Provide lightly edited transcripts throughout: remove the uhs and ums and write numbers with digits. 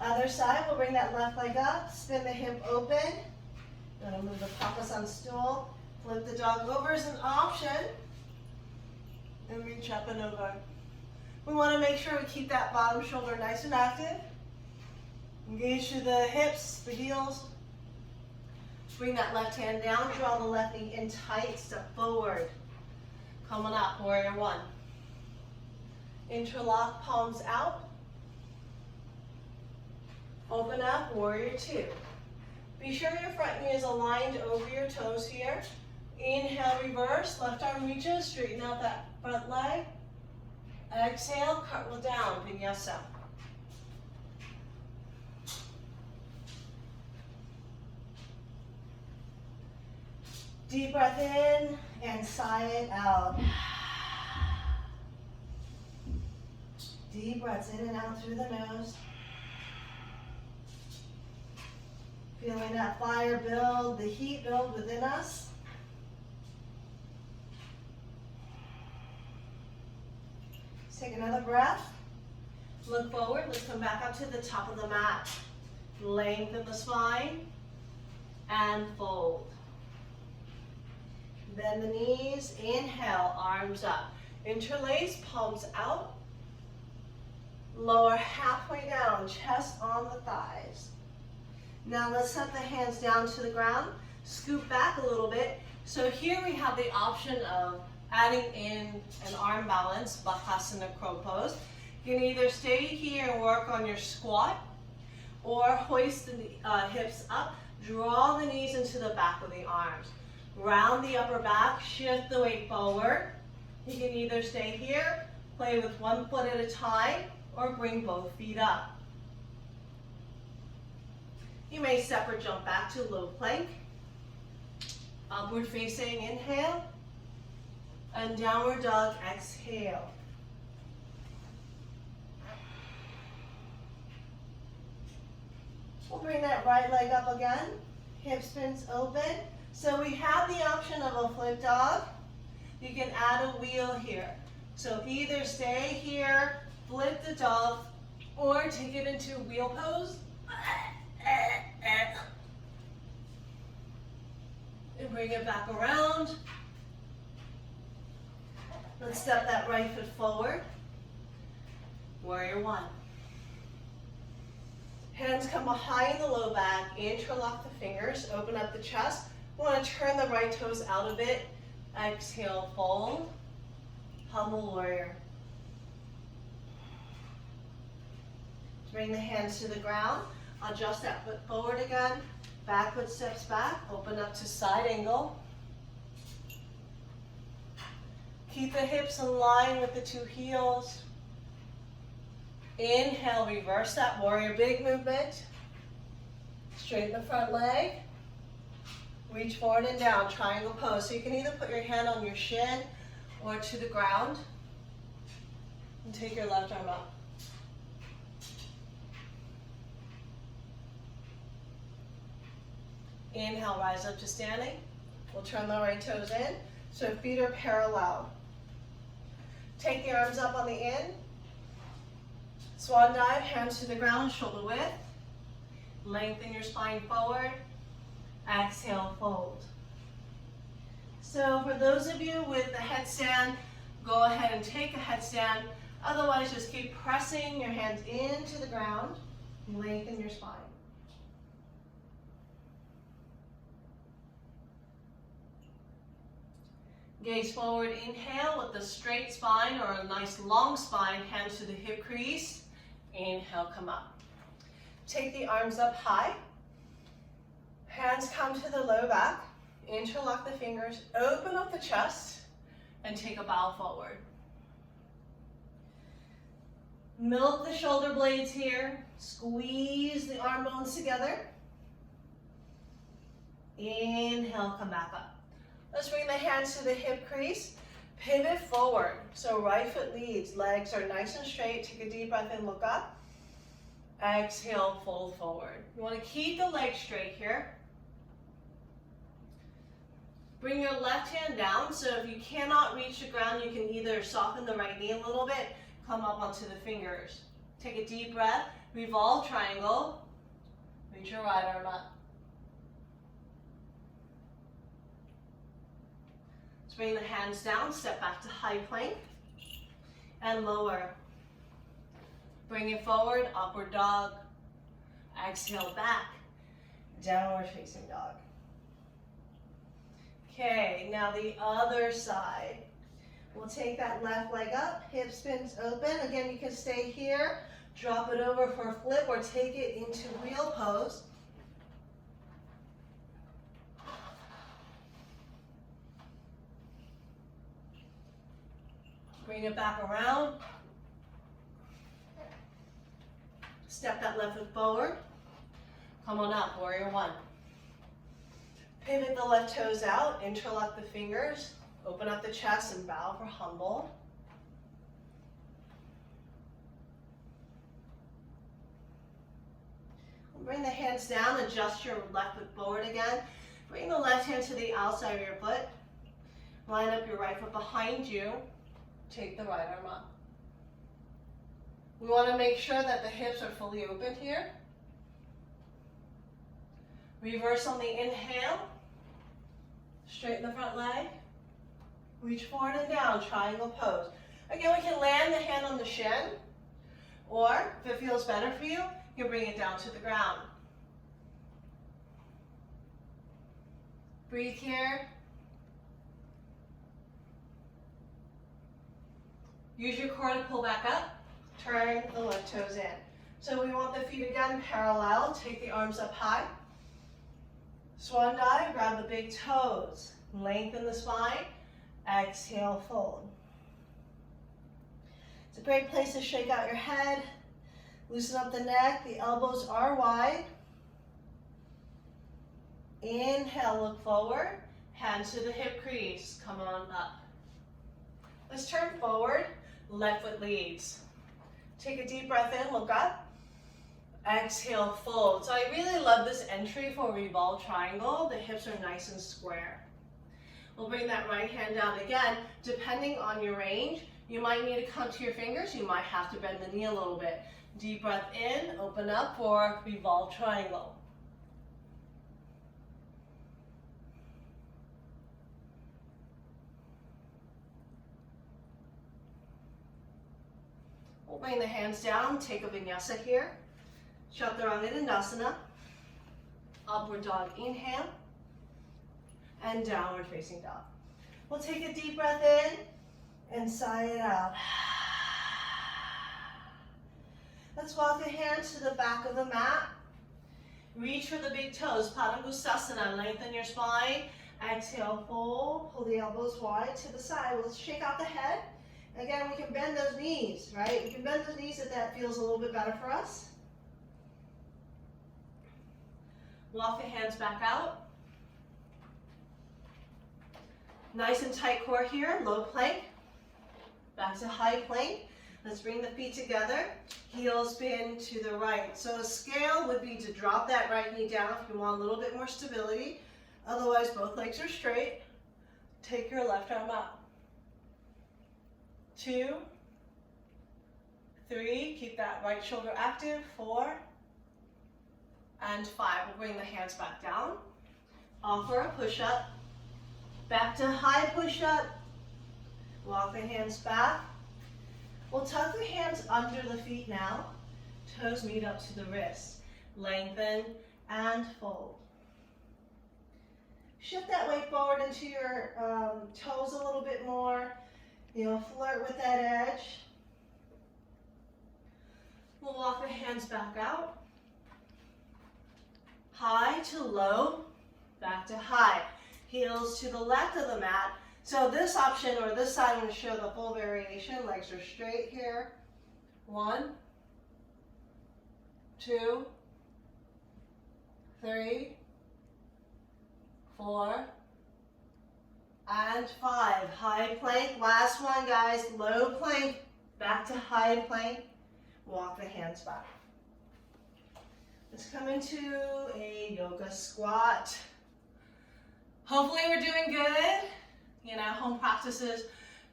Other side, we'll bring that left leg up, spin the hip open. I'm going to move the papasan stool. Flip the dog over as an option. And reach up and over. We want to make sure we keep that bottom shoulder nice and active. Engage through the hips, the heels. Bring that left hand down, draw the left knee in tight, step forward. Coming up, warrior one. Interlock, palms out. Open up, warrior two. Be sure your front knee is aligned over your toes here. Inhale, reverse, left arm reaches, straighten out that front leg. Exhale, cartwheel down, vinyasa. Deep breath in and sigh it out. Deep breaths in and out through the nose. Feeling that fire build, the heat build within us. Let's take another breath. Look forward. Let's come back up to the top of the mat. Lengthen the spine and fold. Bend the knees. Inhale, arms up. Interlace, palms out. Lower halfway down, chest on the thighs. Now let's set the hands down to the ground. Scoop back a little bit. So here we have the option of adding in an arm balance, Bakasana crow pose. You can either stay here and work on your squat or hoist the hips up. Draw the knees into the back of the arms. Round the upper back, shift the weight forward. You can either stay here, play with one foot at a time, or bring both feet up. You may step or jump back to low plank. Upward facing, inhale. And downward dog, exhale. We'll bring that right leg up again. Hip spins open. So we have the option of a flip dog. You can add a wheel here. So either stay here, flip the dog, or take it into wheel pose. And bring it back around. Let's step that right foot forward. Warrior one. Hands come behind the low back, interlock the fingers, open up the chest. We want to turn the right toes out a bit. Exhale, fold. Humble warrior. Bring the hands to the ground. Adjust that foot forward again. Back foot steps back. Open up to side angle. Keep the hips in line with the two heels. Inhale, reverse that warrior big movement. Straighten the front leg. Reach forward and down, triangle pose. So you can either put your hand on your shin or to the ground. And take your left arm up. Inhale, rise up to standing. We'll turn the right toes in. So feet are parallel. Take the arms up on the in. Swan dive, hands to the ground, shoulder width. Lengthen your spine forward. Exhale, fold. So for those of you with the headstand, go ahead and take a headstand. Otherwise, just keep pressing your hands into the ground. Lengthen your spine. Gaze forward, inhale with a straight spine or a nice long spine, hands to the hip crease. Inhale, come up. Take the arms up high. Hands come to the low back. Interlock the fingers, open up the chest, and take a bow forward. Milk the shoulder blades here. Squeeze the arm bones together. Inhale, come back up. Let's bring the hands to the hip crease. Pivot forward. So right foot leads. Legs are nice and straight. Take a deep breath in, look up. Exhale, fold forward. You want to keep the legs straight here. Bring your left hand down. So if you cannot reach the ground, you can either soften the right knee a little bit, come up onto the fingers. Take a deep breath, revolve triangle, reach your right arm up. Let's bring the hands down, step back to high plank, and lower. Bring it forward, upward dog. Exhale back, downward facing dog. Okay, now the other side. We'll take that left leg up, hip spins open. Again, you can stay here, drop it over for a flip, or take it into wheel pose. Bring it back around. Step that left foot forward. Come on up, warrior one. Pivot the left toes out, interlock the fingers, open up the chest and bow for humble. Bring the hands down, adjust your left foot forward again. Bring the left hand to the outside of your foot. Line up your right foot behind you. Take the right arm up. We want to make sure that the hips are fully open here. Reverse on the inhale. Straighten the front leg. Reach forward and down, triangle pose. Again, we can land the hand on the shin, or if it feels better for you, you can bring it down to the ground. Breathe here. Use your core to pull back up. Turn the left toes in. So we want the feet again parallel. Take the arms up high. Swan dive, grab the big toes. Lengthen the spine. Exhale, fold. It's a great place to shake out your head. Loosen up the neck. The elbows are wide. Inhale, look forward. Hands to the hip crease. Come on up. Let's turn forward. Left foot leads. Take a deep breath in, look up. Exhale, fold. So I really love this entry for revolve triangle. The hips are nice and square. We'll bring that right hand down again. Depending on your range, you might need to come to your fingers. You might have to bend the knee a little bit. Deep breath in, open up for revolve triangle. We'll bring the hands down, take a vinyasa here. Chaturanga Dandasana. Upward dog, inhale. And downward facing dog. We'll take a deep breath in and sigh it out. Let's walk the hands to the back of the mat. Reach for the big toes, Padangusthasana. Lengthen your spine. Exhale, fold. Pull the elbows wide to the side. We'll shake out the head. Again, we can bend those knees, right? We can bend those knees if that feels a little bit better for us. Walk the hands back out. Nice and tight core here, low plank. Back to high plank. Let's bring the feet together. Heel spin to the right. So a scale would be to drop that right knee down if you want a little bit more stability. Otherwise, both legs are straight. Take your left arm up. 2, 3, keep that right shoulder active. 4, and 5. We'll bring the hands back down. Offer a push-up. Back to high push-up. Walk the hands back. We'll tuck the hands under the feet now. Toes meet up to the wrists. Lengthen and fold. Shift that weight forward into your toes a little bit more. You know, flirt with that edge. We'll walk the hands back out. High to low, back to high. Heels to the left of the mat. So this option, or this side, I'm going to show the full variation. Legs are straight here. 1, 2, 3, 4, and 5. High plank. Last one, guys. Low plank. Back to high plank. Walk the hands back. Let's come into a yoga squat. Hopefully we're doing good. You know, home practices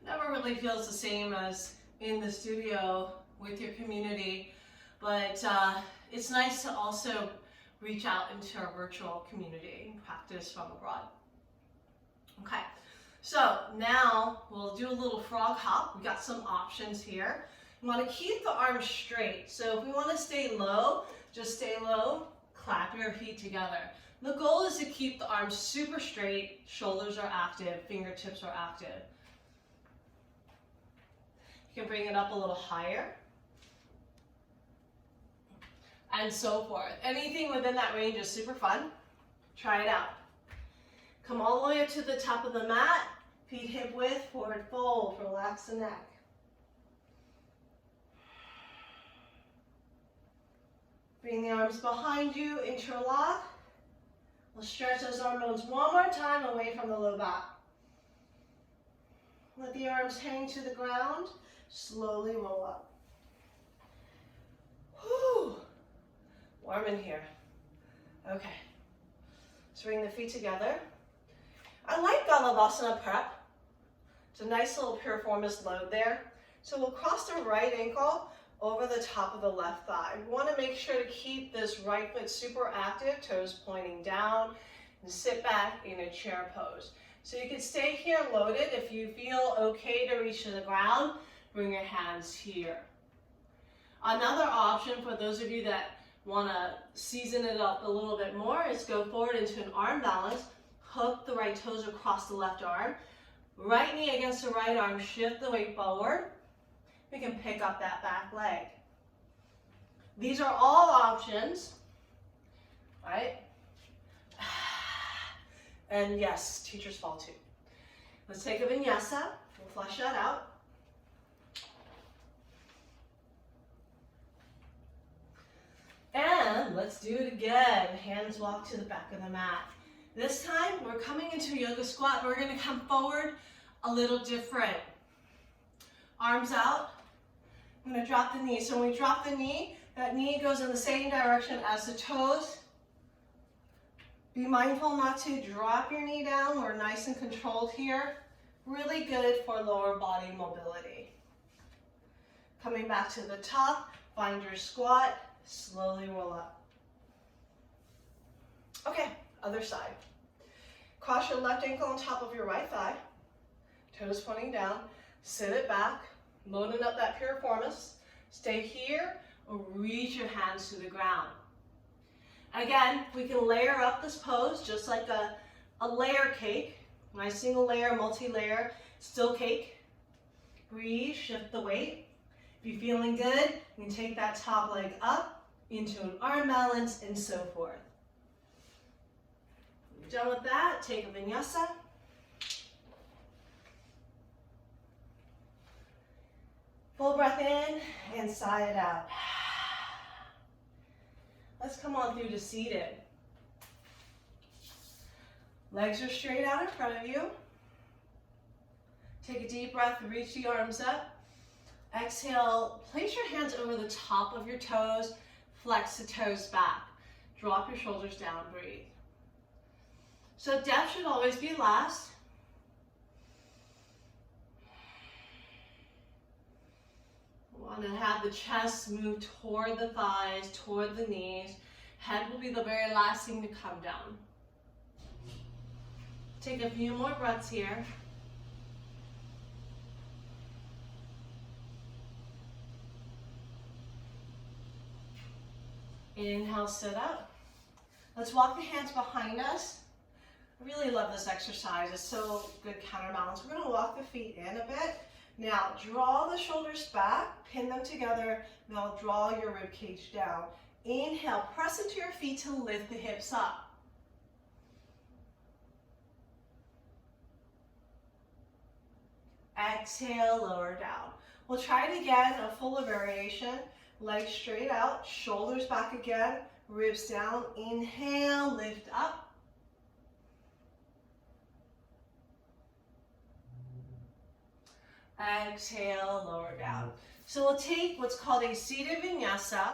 never really feels the same as in the studio with your community. but it's nice to also reach out into our virtual community and practice from abroad. Okay, so now we'll do a little frog hop. We've got some options here. You want to keep the arms straight. So if we want to stay low, just stay low, clap your feet together. The goal is to keep the arms super straight, shoulders are active, fingertips are active. You can bring it up a little higher. And so forth. Anything within that range is super fun. Try it out. Come all the way up to the top of the mat. Feet hip width, forward fold. Relax the neck. Bring the arms behind you, interlock. We'll stretch those arm bones one more time away from the low back. Let the arms hang to the ground. Slowly roll up. Whew. Warm in here. Okay. Let's bring the feet together. I like Galavasana prep. It's a nice little piriformis load there. So we'll cross the right ankle over the top of the left thigh. We want to make sure to keep this right foot super active, toes pointing down, and sit back in a chair pose. So you can stay here loaded. If you feel okay to reach to the ground, bring your hands here. Another option for those of you that want to season it up a little bit more is go forward into an arm balance, hook the right toes across the left arm, right knee against the right arm, shift the weight forward. We can pick up that back leg. These are all options, right? And yes, teachers fall too. Let's take a vinyasa. We'll flush that out. And let's do it again. Hands walk to the back of the mat. This time, we're coming into a yoga squat. We're going to come forward a little different. Arms out. I'm going to drop the knee. So when we drop the knee, that knee goes in the same direction as the toes. Be mindful not to drop your knee down. We're nice and controlled here. Really good for lower body mobility. Coming back to the top, find your squat. Slowly roll up. Okay, other side. Cross your left ankle on top of your right thigh. Toes pointing down. Sit it back. Loading up that piriformis. Stay here or reach your hands to the ground. Again, we can layer up this pose just like a layer cake. Nice single layer, multi-layer, still cake. Breathe, shift the weight. If you're feeling good, you can take that top leg up into an arm balance and so forth. When you're done with that, take a vinyasa. Full breath in and sigh it out. Let's come on through to seated. Legs are straight out in front of you. Take a deep breath, reach the arms up. Exhale, place your hands over the top of your toes, flex the toes back. Drop your shoulders down, breathe. So depth should always be last. We want to have the chest move toward the thighs, toward the knees. Head will be the very last thing to come down. Take a few more breaths here. Inhale, sit up. Let's walk the hands behind us. I really love this exercise. It's so good counterbalance. We're going to walk the feet in a bit. Now, draw the shoulders back, pin them together. Now, draw your rib cage down. Inhale, press into your feet to lift the hips up. Exhale, lower down. We'll try it again, a fuller variation. Legs straight out, shoulders back again, ribs down. Inhale, lift up. Exhale, lower down. So we'll take what's called a seated vinyasa.